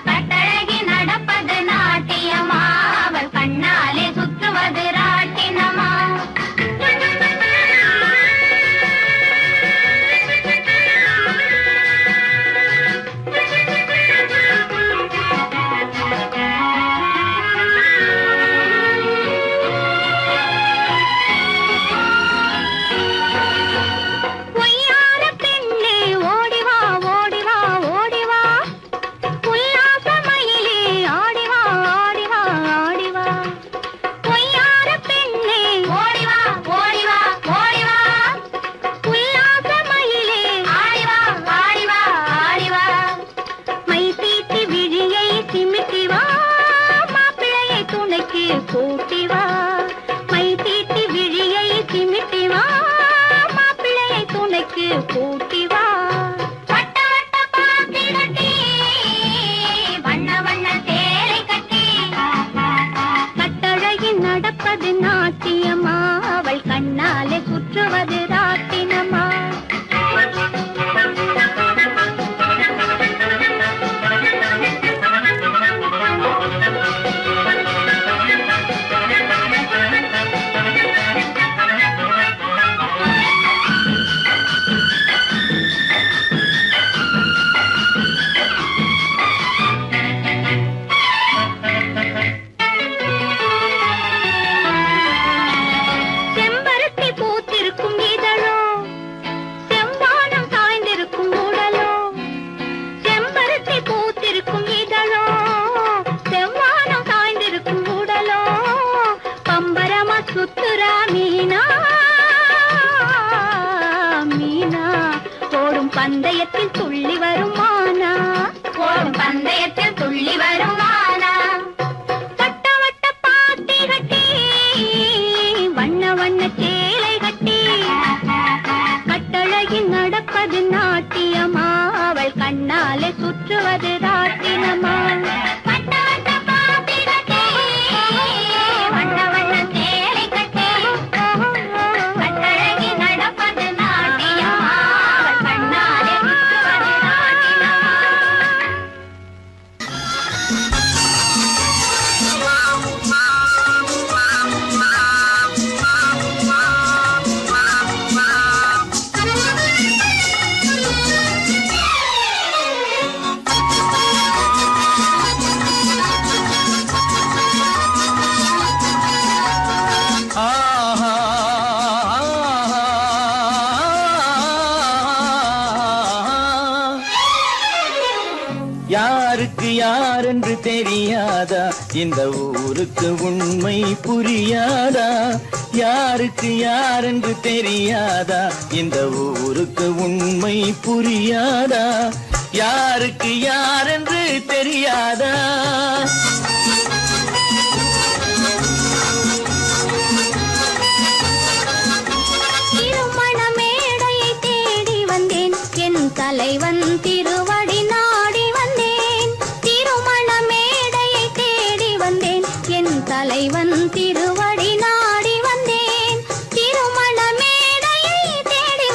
கட்டழகி நடப்பது நாட்டியமா அவள் கண்ணாலே சுற்றுவது ராட்டினமா கூட்டிவா மை தீட்டி விழியை சிமிட்டிவா மாப்பிள்ளையை துணைக்கு கூட்டிவா வட்ட வட்ட பாத்தி கட்டி வண்ண வண்ண சேலை கட்டி கட்டழகி நடப்பது நாட்டியமா அவள் கண்ணாலே சுற்றுவது ராட்டினமா சுத்துரா மீனா மீனா ஓடும் பந்தயத்தில் துள்ளி வருமானா ஓடும் பந்தயத்தில் துள்ளி வருமானா வட்ட வட்ட பாத்தி கட்டி வண்ண வண்ண சேலை கட்டி கட்டழகி நடப்பது நாட்டியமா அவள் கண்ணாலே சுற்றுவது ராட்டினமா யாருக்கு யார் என்று தெரியாதா இந்த ஊருக்கு உண்மை புரியாதா யாருக்கு யார் என்று தெரியாதா இந்த ஊருக்கு உண்மை புரியாதா யாருக்கு யார் என்று தெரியாதா திருமண மேடையை தேடி வந்தேன் என் தலைவன் திருவடி நாடி வந்தேன் திருமண மேடையை தேடி வந்தேன் என் தலைவன் திருவடி நாடி வந்தேன் திருமண மேடையை தேடி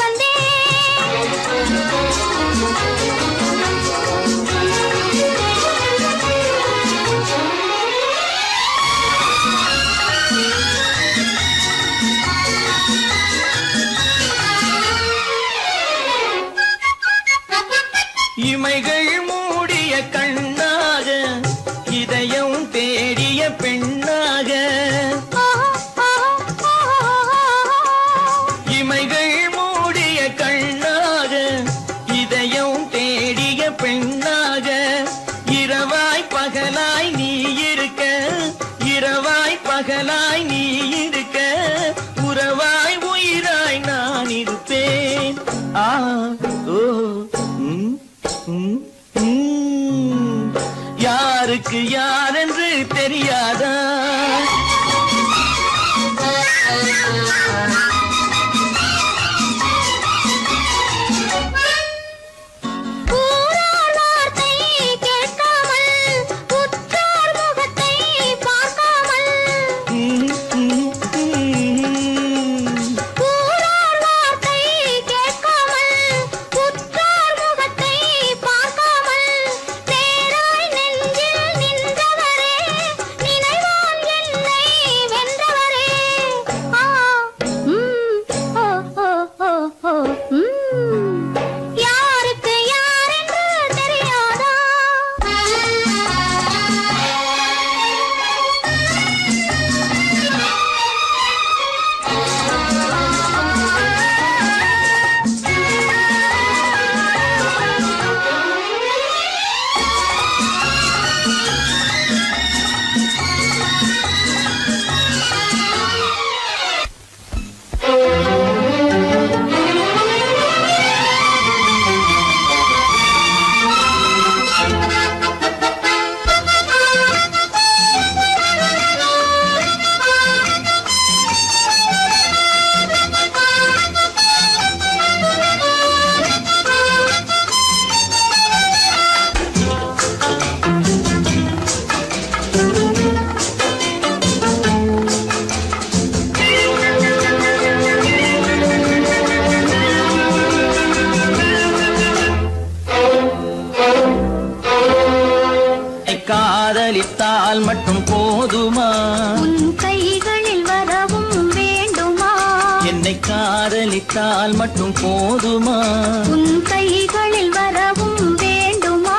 இமைகள் மூடிய கண்ணாக இதயம் தேடிய பெண்ணாக இமைகள் மூடிய கண்ணாக இதயம் தேடிய பெண்ணாக இரவாய் பகலாய் நீ இருக்க இரவாய் பகலாய் நீ இருக்க உறவாய் உயிராய் நான் இருப்பேன் ஆ ஓ யாருக்கு யார் என்று தெரியாதா காதலித்தால் மட்டும் போதுமா உன் கைகளில் வரவும் வேண்டுமா என்னை காதலித்தால் மட்டும் போதுமா உன் கைகளில் வரவும் வேண்டுமா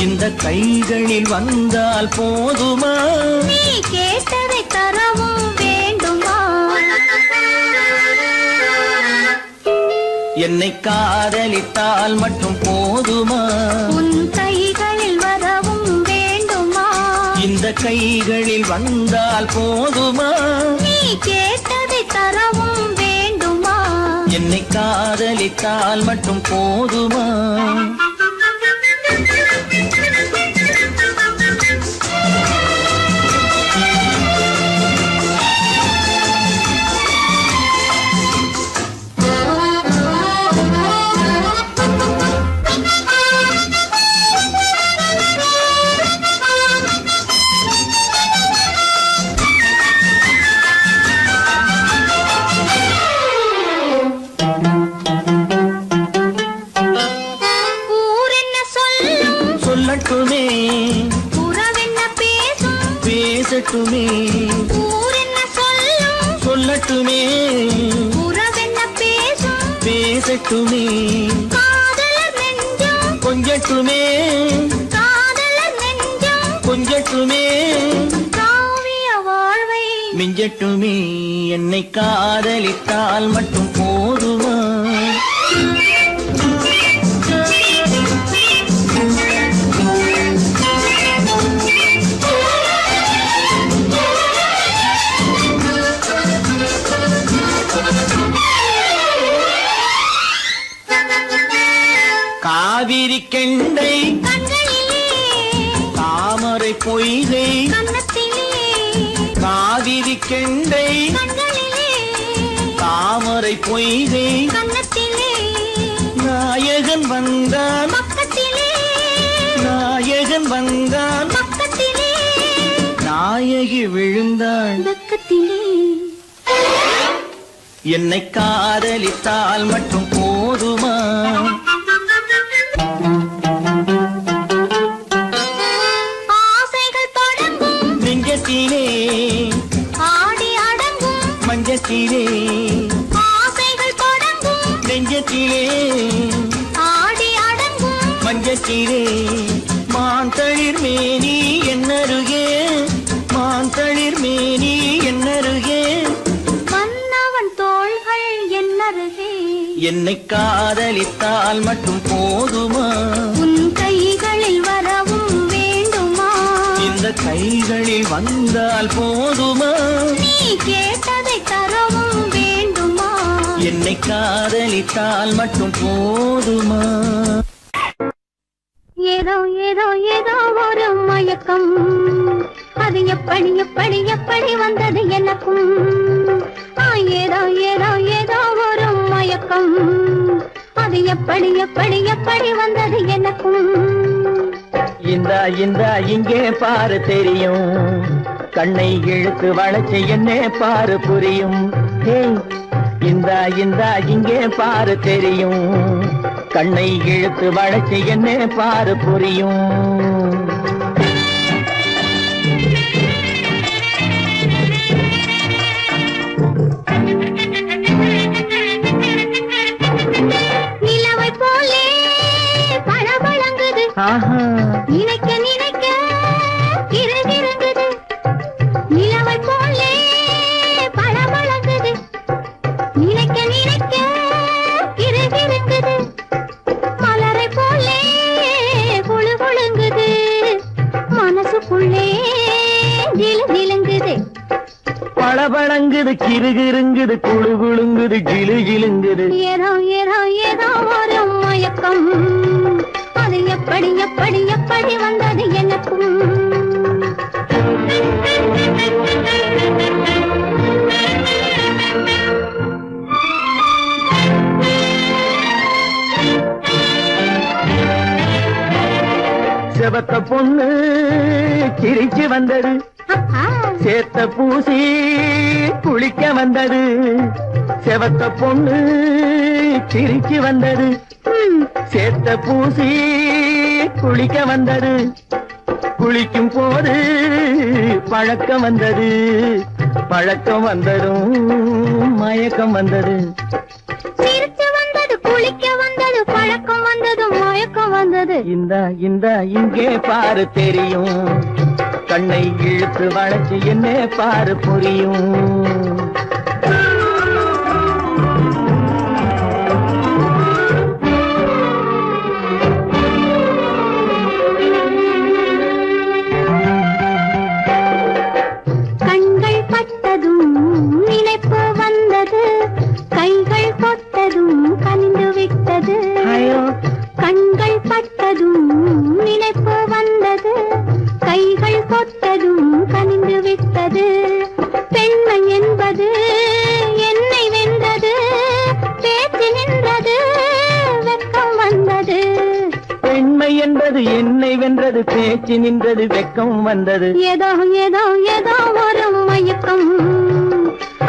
இந்த கைகளில் வந்தால் போதுமா நீ கேட்டதை தரவும் வேண்டுமா என்னை காதலித்தால் மட்டும் போதுமா உன் கைகளில் வரவும் வேண்டுமா இந்த கைகளில் வந்தால் போதுமா நீ கேட்டதை தரவும் வேண்டுமா என்னை காதலித்தால் மட்டும் போதுமா சொல்லட்டுமே உறவென்ன பேசும் பேசட்டுமே ஊரென்ன சொல்லும் சொல்லட்டுமே உறவென்ன பேசும் பேசட்டுமே காதலர் நெஞ்சம் கொஞ்சட்டுமே காதலர் நெஞ்சம் கொஞ்சட்டுமே காவிய வாழ்வை மிஞ்சட்டுமே என்னை காதலித்தால் மட்டும் போதுமா காவிரி கெண்டை கண்களிலே தாமரை பொய்கை கன்னத்திலே காவிரி கெண்டை கண்களிலே தாமரை பொய்கை கன்னத்திலே நாயகன் வந்தான் பக்கத்திலே நாயகன் வந்தான் பக்கத்திலே நாயகி விழுந்தாள் பக்கத்திலே என்னை காதலித்தால் மட்டும் போதுமா ஆசைகள் தொடங்கும் நெஞ்சத்திலே ஆடி அடங்கும் மஞ்சத்திலே ஆசைகள் தொடங்கும் நெஞ்சத்திலே ஆடி அடங்கும் மஞ்சத்திலே மாந்தளிர் மேனி என்னருகே மாந்தளிர் மேனி என்னருகே மன்னவன் தோள்கள் என்னருகே என்னை காதலித்தால் மட்டும் போதுமா உன் கைகளில் வரவும் வேண்டுமா இந்த கைகளில் வந்தால் போதுமா நீ கேட்டதை தரவும் வேண்டுமா என்னை காதலித்தால் மட்டும் போதுமா ஏதோ ஏதோ ஏதோ ஒரு மயக்கம் அது எப்படி எப்படி எப்படி வந்தது எனக்கும் ஏதோ ஏதோ ஏதோ ஒரு மயக்கம் அது எப்படி எப்படி எப்படி வந்தது எனக்கும் இந்த இங்கே பாரு தெரியும் கண்ணை இழுத்து வளைச்சு என்ன பாரு புரியும் இந்த இங்கே பாரு தெரியும் கண்ணை இழுத்து வளைச்சு என்ன பாரு புரியும் நிலவை போலே பளபளங்குது நினைக்க நினைக்க இறங்குது நிலவை போலே பளபளங்குது நினைக்க நினைக்க இறங்குது மலரை போலே குழு குழுங்குது மனசுக்குள்ளே ஜிலு ஜிலுங்குது பளபளங்குது கிருகிருங்குது குழு குழுங்குது ஜிலு ஜிலுங்குது ஏதோ ஏதோ ஏதோ ஒரு மயக்கம் அது எப்படி எப்படி எப்படி வந்தது எனக்கும் செவத்த பொண்ணு சிரிச்சு வந்தது சேத்த பூசி குளிக்க வந்தது செவத்த பொண்ணு சிரிச்சு வந்தது சேத்த பூசி குளிக்க வந்தது குளிக்கும் போது பழக்கம் வந்தது பழக்கம் வந்ததும் மயக்கம் வந்தது சிரிச்சு வந்தது குளிக்க வந்தது பழக்கம் வந்தது மயக்கம் வந்தது இந்த இங்கே பாரு தெரியும் கண்ணை இழுத்து வளைச்சு என்ன பாரு புரியும் கண்கள் பட்டதும் நினைப்பு வந்தது கைகள் கொட்டதும் கனிந்து விட்டது கண்கள் பட்டதும் நினைப்பு வந்தது கைகள் கொட்டதும் கனிந்து விட்டது பெண்மை என்பது என்னை வென்றது பேச்சு நின்றது வெட்கம் வந்தது பெண்மை என்பது என்னை வென்றது பேச்சு நின்றது வெட்கம் வந்தது ஏதோ ஏதோ ஏதோ ஒரு மயக்கம்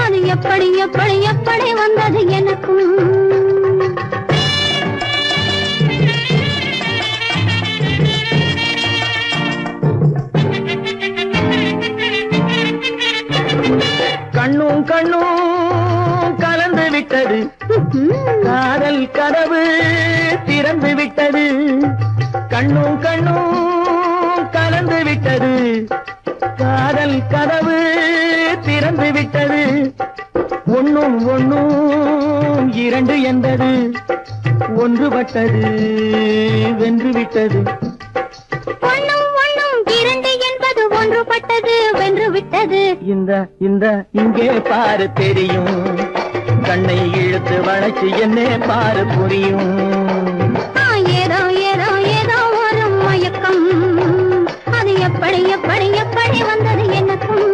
அது எப்படி எப்படி எப்படி வந்தது எனக்கும் கண்ணும் கண்ணும் கலந்து விட்டது காதல் கதவு திறந்து விட்டது கண்ணும் கண்ணும் கலந்து விட்டது காதல் கதவு திறந்து விட்டது ஒண்ணும் ஒண்ணும் இரண்டு என்பது ஒன்றுபட்டது வென்று விட்டது ஒண்ணும் ஒண்ணும் இரண்டு என்பது ஒன்றுபட்டது வென்று விட்டது இந்த இங்கே பாரு தெரியும் கண்ணை இழுத்து வளைச்சு என்ன பாரு புரியும் எப்படி எப்படி எப்படி வந்தது எனக்கும்